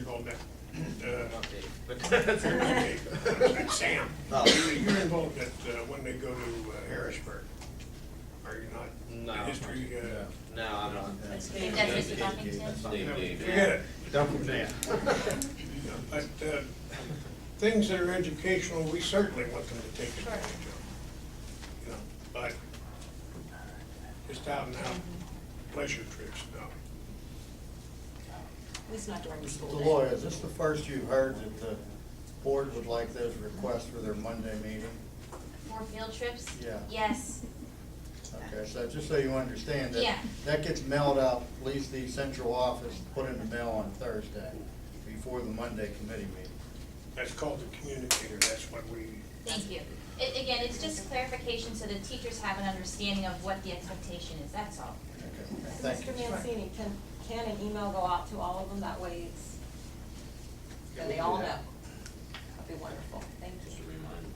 involved in Not Dave, but Sam, you're involved at, when they go to Harrisburg, are you not? No. The history, no, I'm not. That's If that's what you're talking to. That's no, Dave. forget it. Don't forget. But things that are educational, we certainly want them to take advantage of. You know, but just out and out pleasure trips, no. At least not during the school day. Deloy, is this the first you've heard that the board would like those requests for their Monday meeting? For field trips? Yeah. Yes. Okay, so just so you understand that, Yeah. that gets mailed out, at least the central office, put in the mail on Thursday before the Monday committee meeting. That's called the communicator, that's what we, Thank you. Again, it's just clarification so the teachers have an understanding of what the expectation is, that's all. Okay, thank you. Mr. Mancini, can an email go out to all of them, that way it's, then they all know? That'd be wonderful, thank you. Just a reminder.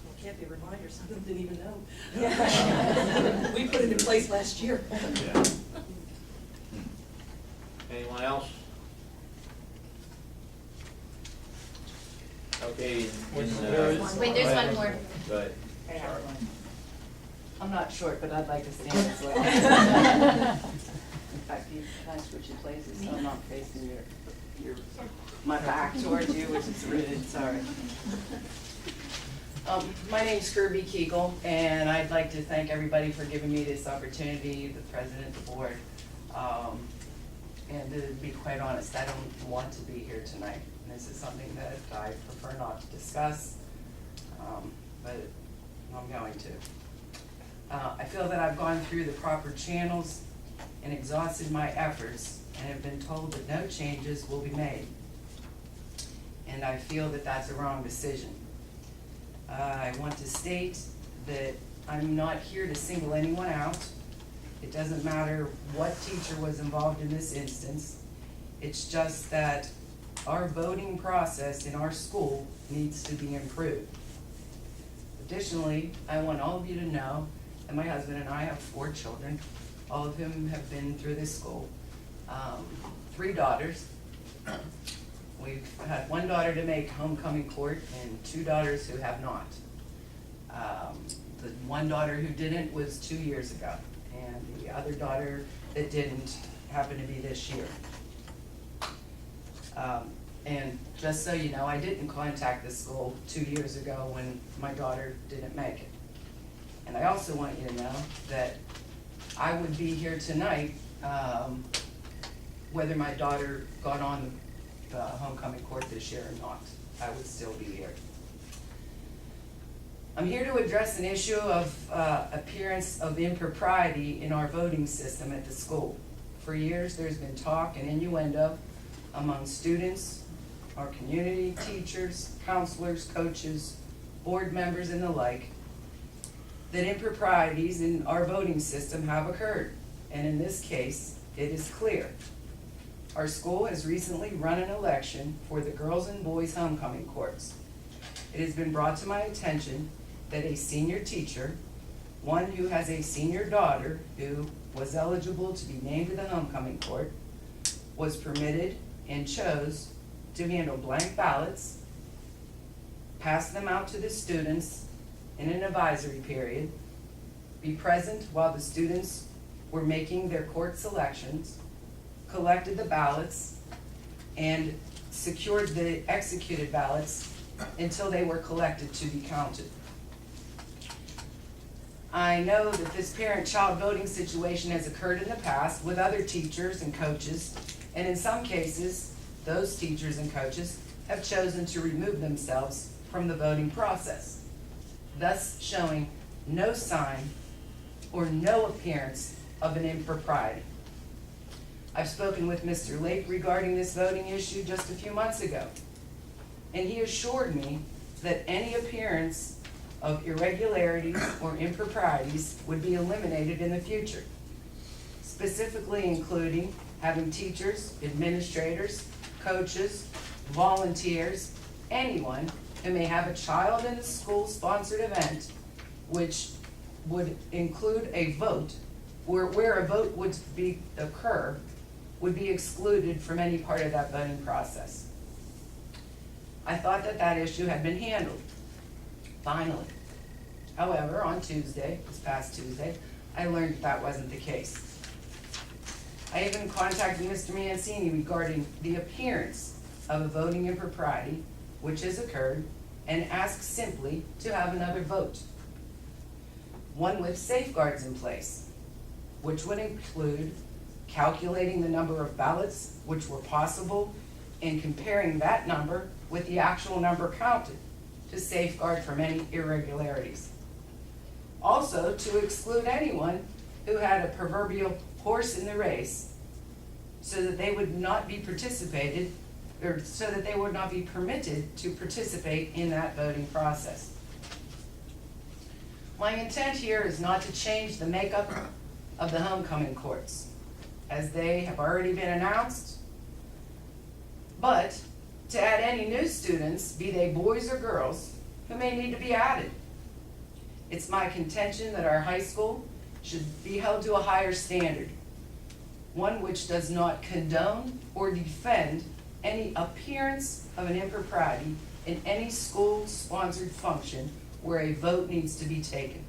Well, it can't be a reminder, some of them didn't even know. Yeah. We put it in place last year. Yeah. Anyone else? Okay, Wait, there's one more. Go ahead. Hey, Sorry. everyone. I'm not short, but I'd like to stand this way. In fact, can I switch your places so I'm not facing my back towards you, which is rude, sorry. My name's Kirby Kegel, and I'd like to thank everybody for giving me this opportunity, the president, the board. And to be quite honest, I don't want to be here tonight. And this is something that I prefer not to discuss, but I'm going to. I feel that I've gone through the proper channels and exhausted my efforts and have been told that no changes will be made. And I feel that that's a wrong decision. I want to state that I'm not here to single anyone out. It doesn't matter what teacher was involved in this instance. It's just that our voting process in our school needs to be improved. Additionally, I want all of you to know that my husband and I have 4 children. All of them have been through this school. 3 daughters. We've had 1 daughter to make homecoming court and 2 daughters who have not. The 1 daughter who didn't was 2 years ago, and the other daughter that didn't happened to be this year. And just so you know, I didn't contact the school 2 years ago when my daughter didn't make it. And I also want you to know that I would be here tonight, whether my daughter got on the homecoming court this year or not. I would still be here. I'm here to address an issue of appearance of impropriety in our voting system at the school. For years, there's been talk and innuendo among students, our community, teachers, counselors, coaches, board members, and the like, that improprieties in our voting system have occurred. And in this case, it is clear. Our school has recently run an election for the girls and boys homecoming courts. It has been brought to my attention that a senior teacher, one who has a senior daughter who was eligible to be named to the homecoming court, was permitted and chose to handle blank ballots, pass them out to the students in an advisory period, be present while the students were making their court selections, collected the ballots, and secured the executed ballots until they were collected to be counted. I know that this parent-child voting situation has occurred in the past with other teachers and coaches, and in some cases, those teachers and coaches have chosen to remove themselves from the voting process, thus showing no sign or no appearance of an impropriety. I've spoken with Mr. Lake regarding this voting issue just a few months ago, and he assured me that any appearance of irregularities or improprieties would be eliminated in the future, specifically including having teachers, administrators, coaches, volunteers, anyone who may have a child in a school-sponsored event, which would include a vote, where a vote would occur, would be excluded from any part of that voting process. I thought that that issue had been handled, finally. However, on Tuesday, this past Tuesday, I learned that that wasn't the case. I even contacted Mr. Mancini regarding the appearance of a voting impropriety, which has occurred, and asked simply to have another vote. One with safeguards in place, which would include calculating the number of ballots which were possible and comparing that number with the actual number counted to safeguard from any irregularities. Also, to exclude anyone who had a proverbial horse in the race so that they would not be participated, or so that they would not be permitted to participate in that voting process. My intent here is not to change the makeup of the homecoming courts, as they have already been announced, but to add any new students, be they boys or girls, who may need to be added. It's my contention that our high school should be held to a higher standard, one which does not condone or defend any appearance of an impropriety in any school-sponsored function where a vote needs to be taken.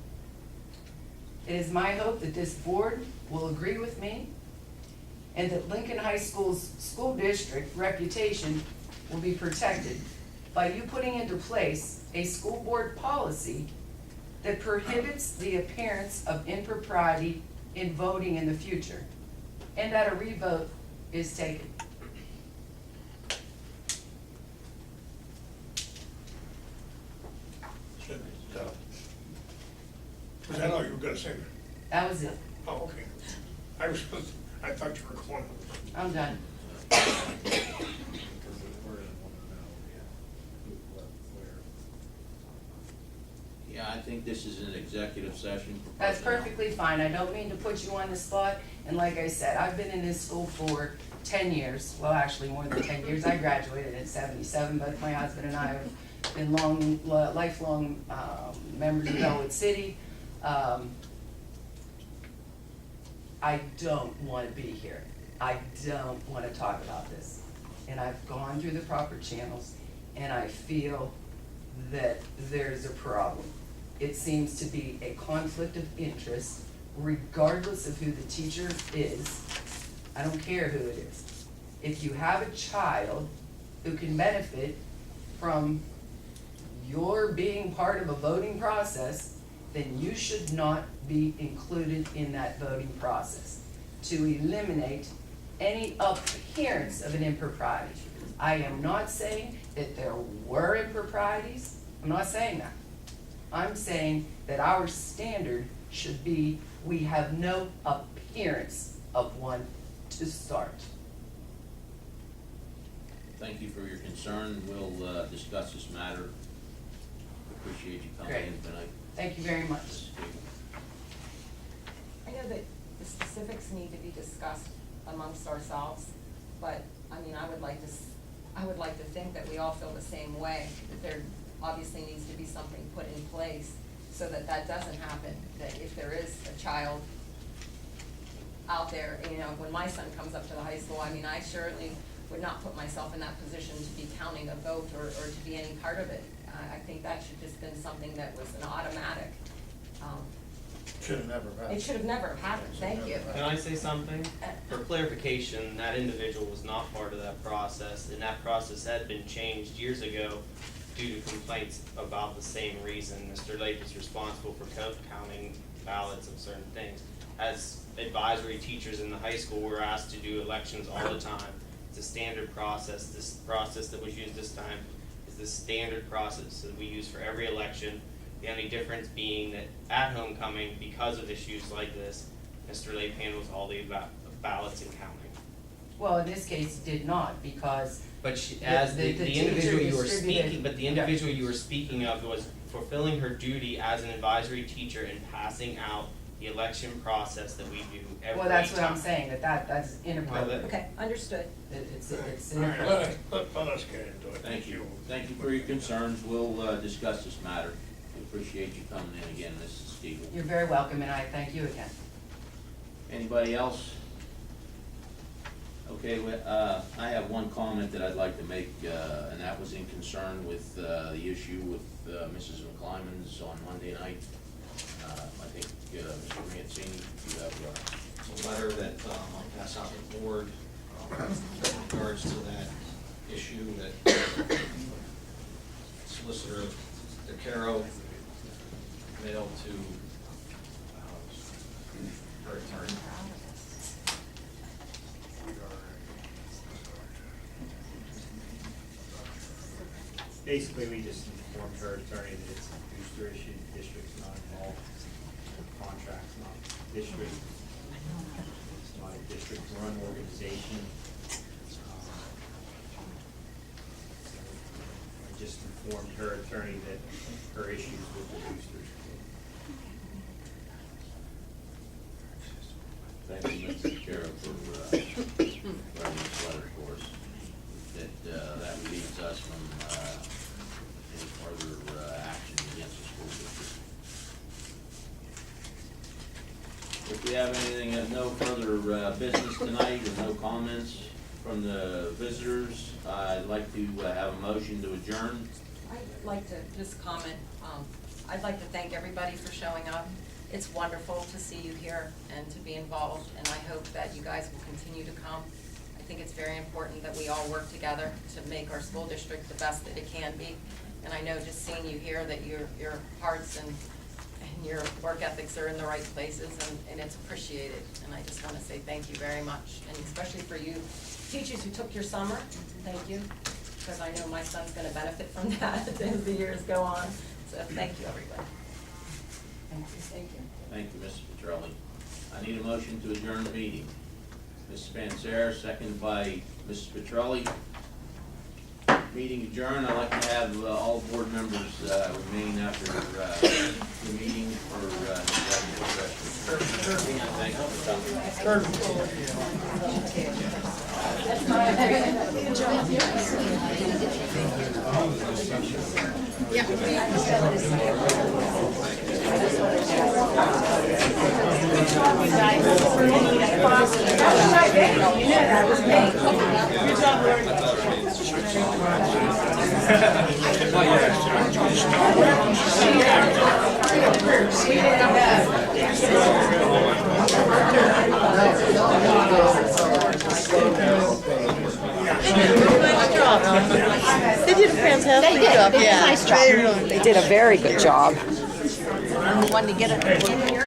It is my hope that this board will agree with me and that Lincoln High School's school district reputation will be protected by you putting into place a school board policy that prohibits the appearance of impropriety in voting in the future, and that a revote is taken. Was that all you were gonna say? That was it. Oh, okay. I thought you were going. I'm done. Yeah, I think this is an executive session for That's personnel. perfectly fine. I don't mean to put you on the spot, and like I said, I've been in this school for 10 years. Well, actually, more than 10 years. I graduated in '77, but my husband and I have been lifelong members of Ellwood City. I don't want to be here. I don't want to talk about this. And I've gone through the proper channels, and I feel that there's a problem. It seems to be a conflict of interest, regardless of who the teacher is. I don't care who it is. If you have a child who can benefit from your being part of a voting process, then you should not be included in that voting process to eliminate any appearance of an impropriety. I am not saying that there were improprieties. I'm not saying that. I'm saying that our standard should be we have no appearance of one to start. Thank you for your concern. We'll discuss this matter. Appreciate you coming Great. in tonight. Thank you very much. Mrs. Gable. I know that the specifics need to be discussed amongst ourselves, but, I mean, I would like to think that we all feel the same way, that there obviously needs to be something put in place so that that doesn't happen, that if there is a child out there, you know, when my son comes up to the high school, I mean, I surely would not put myself in that position to be counting a vote or to be any part of it. I think that should just been something that was an automatic. Should have never happened. It should have never happened, thank you. Can I say something? For clarification, that individual was not part of that process, and that process had been changed years ago due to complaints about the same reason. Mr. Lake is responsible for counting ballots and certain things. As advisory teachers in the high school, we're asked to do elections all the time. It's a standard process. This process that was used this time is the standard process that we use for every election. The only difference being that at homecoming, because of issues like this, Mr. Lake handles all the ballots and counting. Well, in this case, it did not, because But as the teacher individual you were distributed- speaking, but the individual you were speaking of was fulfilling her duty as an advisory teacher and passing out the election process that we do every time. well, that's what I'm saying, that's inappropriate. Well, Okay, understood. It's All right, inappropriate. let us get into it. Thank you. Thank you for your concerns. We'll discuss this matter. We appreciate you coming in again, Mrs. Stiegel. You're very welcome, and I thank you again. Anybody else? Okay, I have one comment that I'd like to make, and that was in concern with the issue with Mrs. McClymon's on Monday night. I think, Mr. Mancini, you have, It's a letter that I'll pass out to the board in regards to that issue that Solicitor DeCaro mailed to her attorney. Basically, we just informed her attorney that it's a booster issue, the district's not involved, the contract's not district, it's not a district-run organization. I just informed her attorney that her issues with the boosters. thank you, Mr. Carroll, for writing this letter for us. That relieves us from any further action against the school district. If we have anything, no further business tonight, and no comments from the visitors, I'd like to have a motion to adjourn. I'd like to just comment, I'd like to thank everybody for showing up. It's wonderful to see you here and to be involved, and I hope that you guys will continue to come. I think it's very important that we all work together to make our school district the best that it can be. And I know just seeing you here that your hearts and your work ethics are in the right places, and it's appreciated. And I just want to say thank you very much, and especially for you teachers who took your summer, thank you, because I know my son's going to benefit from that as the years go on. So thank you, everybody. Thank you. Thank you. Thank you, Mrs. Petrelli. I need a motion to adjourn the meeting. Mrs. Panzer, seconded by Mrs. Petrelli. Meeting adjourned. I'd like to have all board members remain after the meeting for executive session. Thank They did a fantastic job. Yeah. Nice job. They did a very good job. I'm the one to get it.